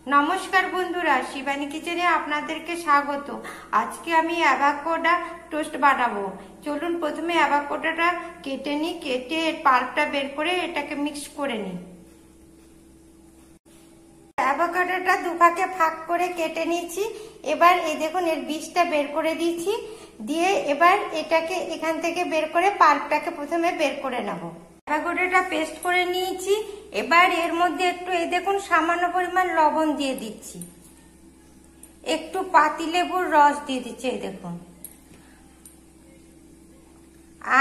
নমস্কার বন্ধুরা, শিবানী কিচেনে আপনাদেরকে স্বাগত। আজকে আমি অ্যাভোকাডো টোস্ট বানাবো। চলুন প্রথমে অ্যাভোকাডোটা কেটে নিই, কেটে এর পাল্পটা বের করে এটাকে মিক্স করে নিই। অ্যাভোকাডোটা দুভাগে ভাগ করে কেটে নিয়েছি। এবার এই দেখুন এর বীজটা বের করে দিয়েছি, দিয়ে এবার এটাকে এখান থেকে বের করে পাল্পটাকে প্রথমে বের করে নেবো। অ্যাভোকাডোটা পেস্ট করে নিয়েছি। এবার এর মধ্যে একটু এই দেখুন সামান্য পরিমাণ লবণ দিয়ে দিচ্ছি, একটু পাতিলেবুর রস দিয়ে দিচ্ছি এই দেখুন,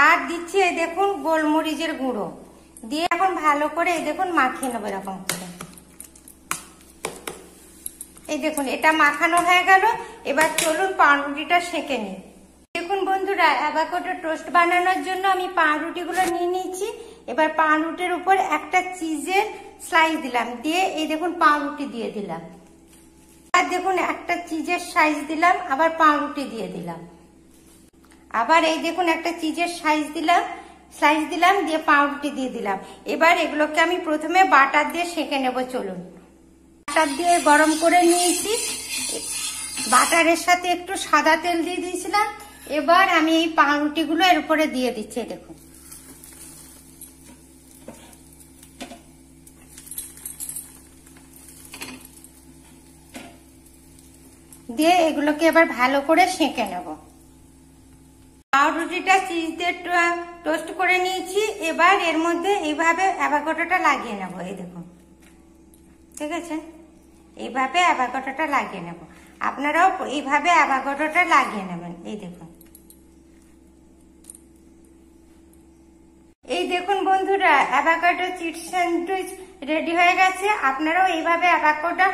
আর দিচ্ছি এই দেখুন গোলমরিচের গুঁড়ো দিয়ে এখন ভালো করে এই দেখুন মাখিয়ে নেবো এরকম করে। এই দেখুন এটা মাখানো হয়ে গেল। এবার চলুন পাউরুটিটা সেঁকে নিই। দেখুন বন্ধুরা, অ্যাভোকাডো টোস্ট বানানোর জন্য আমি পাউরুটিগুলো নিয়ে নিয়েছি। এবার পাউরুটির উপর একটা চিজের স্লাইস দিলাম, দিয়ে এই দেখুন পাউরুটি দিয়ে দিলাম। আর দেখুন একটা চিজের সাইজ দিলাম, আবার পাউরুটি দিয়ে দিলাম। আবার এই দেখুন একটা চিজের স্লাইস দিলাম, দিয়ে পাউরুটি দিয়ে দিলাম। এবার এগুলোকে আমি প্রথমে বাটার দিয়ে সেঁকে নেব। চলুন, বাটার দিয়ে গরম করে নিয়েছি। বাটারের সাথে একটু সাদা তেল দিয়ে দিয়েছিলাম। এবার আমি এই পাউরুটিগুলো এর উপরে দিয়ে দিচ্ছি। দেখুন দিয়ে এগুলোকে এবার ভালো করে সেঁকে নেব। পাউরুটিটা চিজ দিয়ে টোস্ট করে নিয়েছি। এবার এর মধ্যে এইভাবে অ্যাভোকাডোটা লাগিয়ে নেব। এই দেখুন, ঠিক আছে, এইভাবে অ্যাভোকাডোটা লাগিয়ে নেব। আপনারাও এইভাবে অ্যাভোকাডোটা লাগিয়ে নেবেন। এই দেখুন, এই দেখুন বন্ধুরা, অ্যাভোকাডো চিজ স্যান্ডউইচ রেডি হয়ে গেছে। আপনারাও এইভাবে অ্যাভোকাডো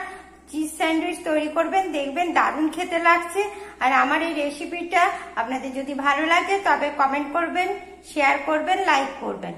চিজ স্যান্ডউইচ তৈরি করবেন, দেখবেন দারুণ খেতে লাগছে। আর আমার এই রেসিপিটা আপনাদের যদি ভালো লাগে তবে কমেন্ট করবেন, শেয়ার করবেন, লাইক করবেন।